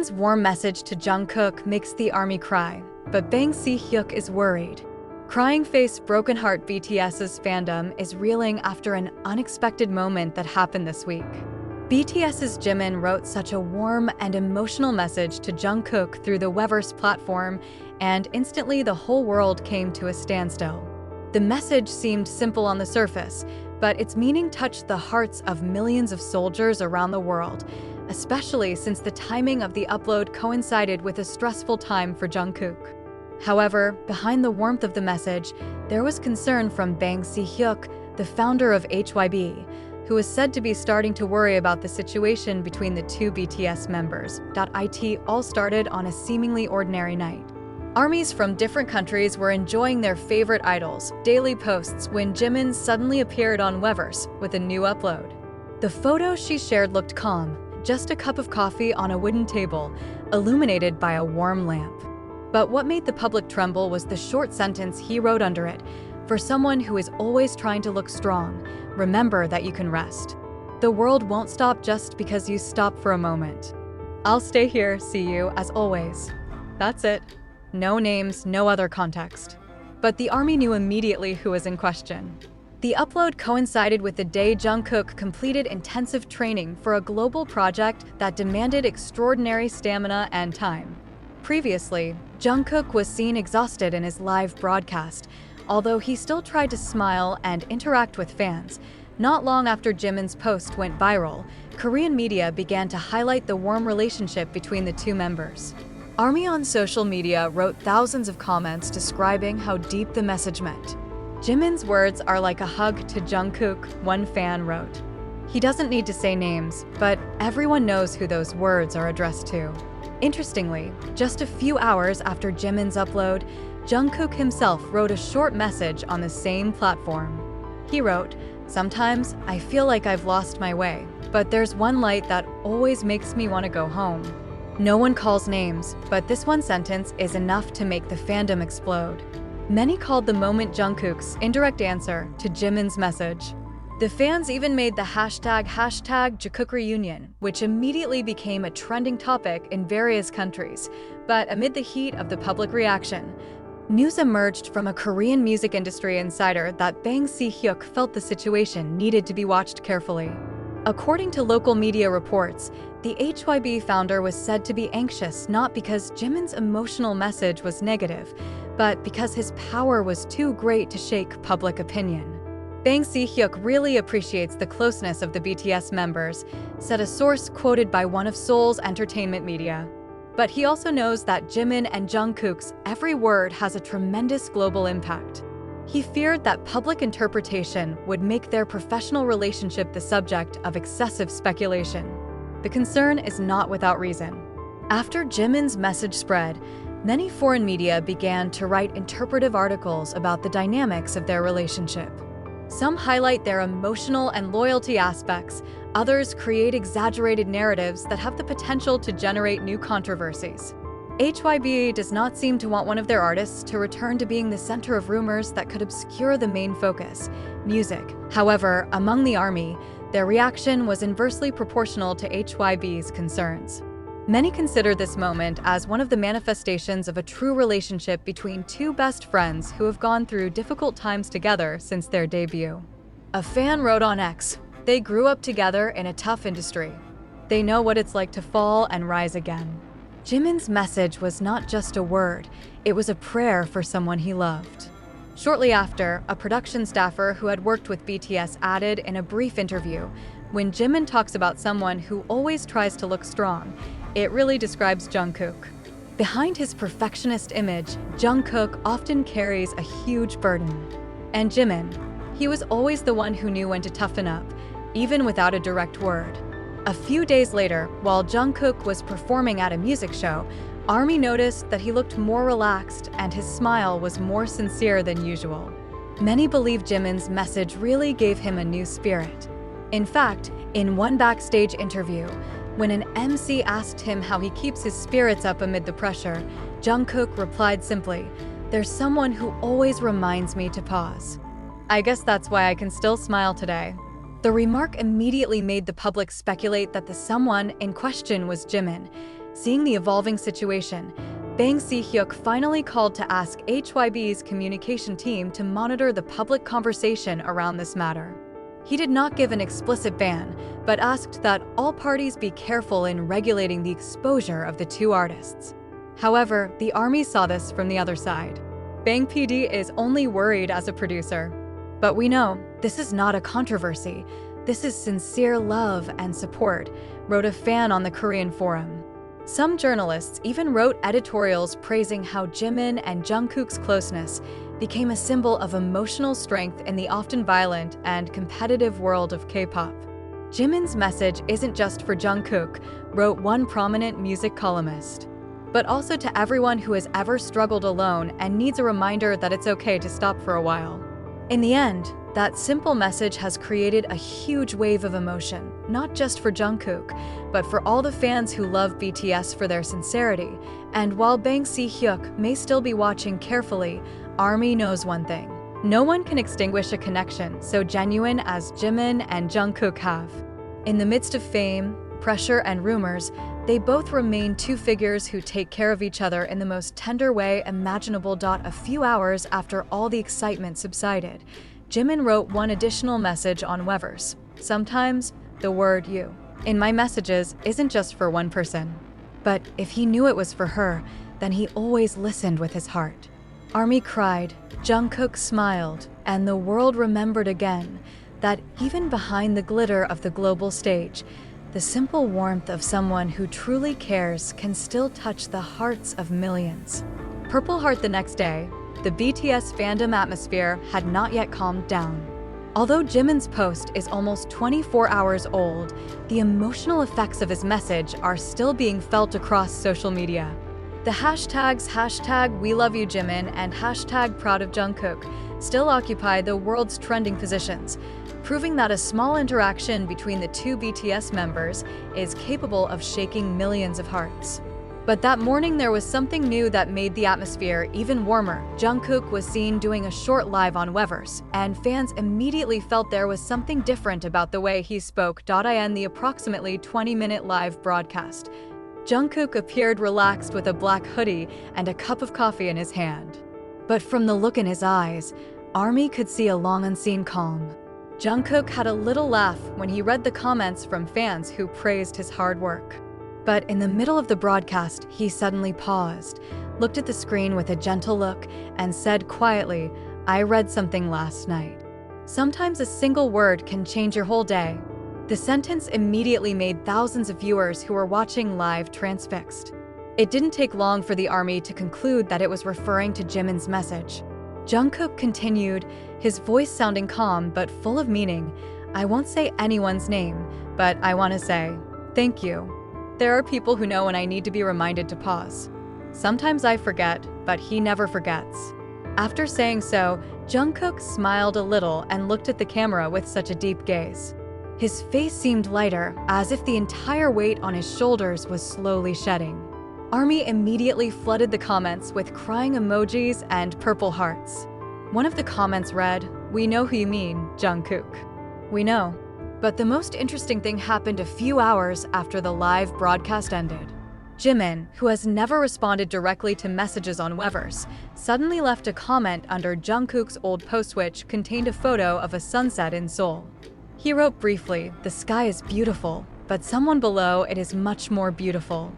Jimin's warm message to Jungkook makes the army cry, but Bang Si Hyuk is worried. Crying face broken heart BTS's fandom is reeling after an unexpected moment that happened this week. BTS's Jimin wrote such a warm and emotional message to Jungkook through the Weverse platform, and instantly the whole world came to a standstill. The message seemed simple on the surface, but its meaning touched the hearts of millions of soldiers around the world, especially since the timing of the upload coincided with a stressful time for Jungkook. However, behind the warmth of the message, there was concern from Bang Si Hyuk, the founder of HYB, who is said to be starting to worry about the situation between the two BTS members. It all started on a seemingly ordinary night. Armies from different countries were enjoying their favorite idols' daily posts when Jimin suddenly appeared on Weverse with a new upload. The photo she shared looked calm, just a cup of coffee on a wooden table, illuminated by a warm lamp. But what made the public tremble was the short sentence he wrote under it: "For someone who is always trying to look strong, remember that you can rest. The world won't stop just because you stop for a moment. I'll stay here, see you, as always." That's it. No names, no other context. But the army knew immediately who was in question. The upload coincided with the day Jungkook completed intensive training for a global project that demanded extraordinary stamina and time. Previously, Jungkook was seen exhausted in his live broadcast, although he still tried to smile and interact with fans. Not long after Jimin's post went viral, Korean media began to highlight the warm relationship between the two members. ARMY on social media wrote thousands of comments describing how deep the message meant. "Jimin's words are like a hug to Jungkook," one fan wrote. "He doesn't need to say names, but everyone knows who those words are addressed to." Interestingly, just a few hours after Jimin's upload, Jungkook himself wrote a short message on the same platform. He wrote, "Sometimes I feel like I've lost my way, but there's one light that always makes me want to go home." No one calls names, but this one sentence is enough to make the fandom explode. Many called the moment Jungkook's indirect answer to Jimin's message. The fans even made the hashtag Jungkook reunion, which immediately became a trending topic in various countries. But amid the heat of the public reaction, news emerged from a Korean music industry insider that Bang Si Hyuk felt the situation needed to be watched carefully. According to local media reports, the HYB founder was said to be anxious not because Jimin's emotional message was negative, but because his power was too great to shake public opinion. Bang Si Hyuk really appreciates the closeness of the BTS members, said a source quoted by one of Seoul's entertainment media. But he also knows that Jimin and Jungkook's every word has a tremendous global impact. He feared that public interpretation would make their professional relationship the subject of excessive speculation. The concern is not without reason. After Jimin's message spread, many foreign media began to write interpretive articles about the dynamics of their relationship. Some highlight their emotional and loyalty aspects, others create exaggerated narratives that have the potential to generate new controversies. HYB does not seem to want one of their artists to return to being the center of rumors that could obscure the main focus, music. However, among the army, their reaction was inversely proportional to HYB's concerns. Many consider this moment as one of the manifestations of a true relationship between two best friends who have gone through difficult times together since their debut. A fan wrote on X, "They grew up together in a tough industry. They know what it's like to fall and rise again." Jimin's message was not just a word, it was a prayer for someone he loved. Shortly after, a production staffer who had worked with BTS added in a brief interview, "When Jimin talks about someone who always tries to look strong, it really describes Jungkook." Behind his perfectionist image, Jungkook often carries a huge burden. And Jimin, he was always the one who knew when to toughen up, even without a direct word. A few days later, while Jungkook was performing at a music show, ARMY noticed that he looked more relaxed and his smile was more sincere than usual. Many believe Jimin's message really gave him a new spirit. In fact, in one backstage interview, when an MC asked him how he keeps his spirits up amid the pressure, Jungkook replied simply, "There's someone who always reminds me to pause. I guess that's why I can still smile today." The remark immediately made the public speculate that the someone in question was Jimin. Seeing the evolving situation, Bang Si Hyuk finally called to ask HYB's communication team to monitor the public conversation around this matter. He did not give an explicit ban, but asked that all parties be careful in regulating the exposure of the two artists. However, the army saw this from the other side. Bang PD is only worried as a producer. But we know this is not a controversy. This is sincere love and support, wrote a fan on the Korean forum. Some journalists even wrote editorials praising how Jimin and Jungkook's closeness became a symbol of emotional strength in the often violent and competitive world of K-pop. Jimin's message isn't just for Jungkook, wrote one prominent music columnist, but also to everyone who has ever struggled alone and needs a reminder that it's okay to stop for a while. In the end, that simple message has created a huge wave of emotion, not just for Jungkook, but for all the fans who love BTS for their sincerity. And while Bang Si Hyuk may still be watching carefully, ARMY knows one thing. No one can extinguish a connection so genuine as Jimin and Jungkook have. In the midst of fame, pressure, and rumors, they both remain two figures who take care of each other in the most tender way imaginable. A few hours after all the excitement subsided, Jimin wrote one additional message on Weverse. Sometimes, the word you in my messages isn't just for one person. But if he knew it was for her, then he always listened with his heart. ARMY cried, Jungkook smiled, and the world remembered again that even behind the glitter of the global stage, the simple warmth of someone who truly cares can still touch the hearts of millions. Purple Heart. The next day, the BTS fandom atmosphere had not yet calmed down. Although Jimin's post is almost 24 hours old, the emotional effects of his message are still being felt across social media. The hashtags #WeLoveYouJimin and #ProudOfJungkook still occupy the world's trending positions, proving that a small interaction between the two BTS members is capable of shaking millions of hearts. But that morning there was something new that made the atmosphere even warmer. Jungkook was seen doing a short live on Weverse, and fans immediately felt there was something different about the way he spoke. In the approximately 20-minute live broadcast, Jungkook appeared relaxed with a black hoodie and a cup of coffee in his hand. But from the look in his eyes, ARMY could see a long unseen calm. Jungkook had a little laugh when he read the comments from fans who praised his hard work. But in the middle of the broadcast, he suddenly paused, looked at the screen with a gentle look, and said quietly, I read something last night. Sometimes a single word can change your whole day. The sentence immediately made thousands of viewers who were watching live transfixed. It didn't take long for the ARMY to conclude that it was referring to Jimin's message. Jungkook continued, his voice sounding calm but full of meaning. I won't say anyone's name, but I want to say, thank you. There are people who know when I need to be reminded to pause. Sometimes I forget, but he never forgets. After saying so, Jungkook smiled a little and looked at the camera with such a deep gaze. His face seemed lighter, as if the entire weight on his shoulders was slowly shedding. ARMY immediately flooded the comments with crying emojis and purple hearts. One of the comments read, We know who you mean, Jungkook. We know. But the most interesting thing happened a few hours after the live broadcast ended. Jimin, who has never responded directly to messages on Weverse, suddenly left a comment under Jungkook's old post which contained a photo of a sunset in Seoul. He wrote briefly, the sky is beautiful, but someone below it is much more beautiful.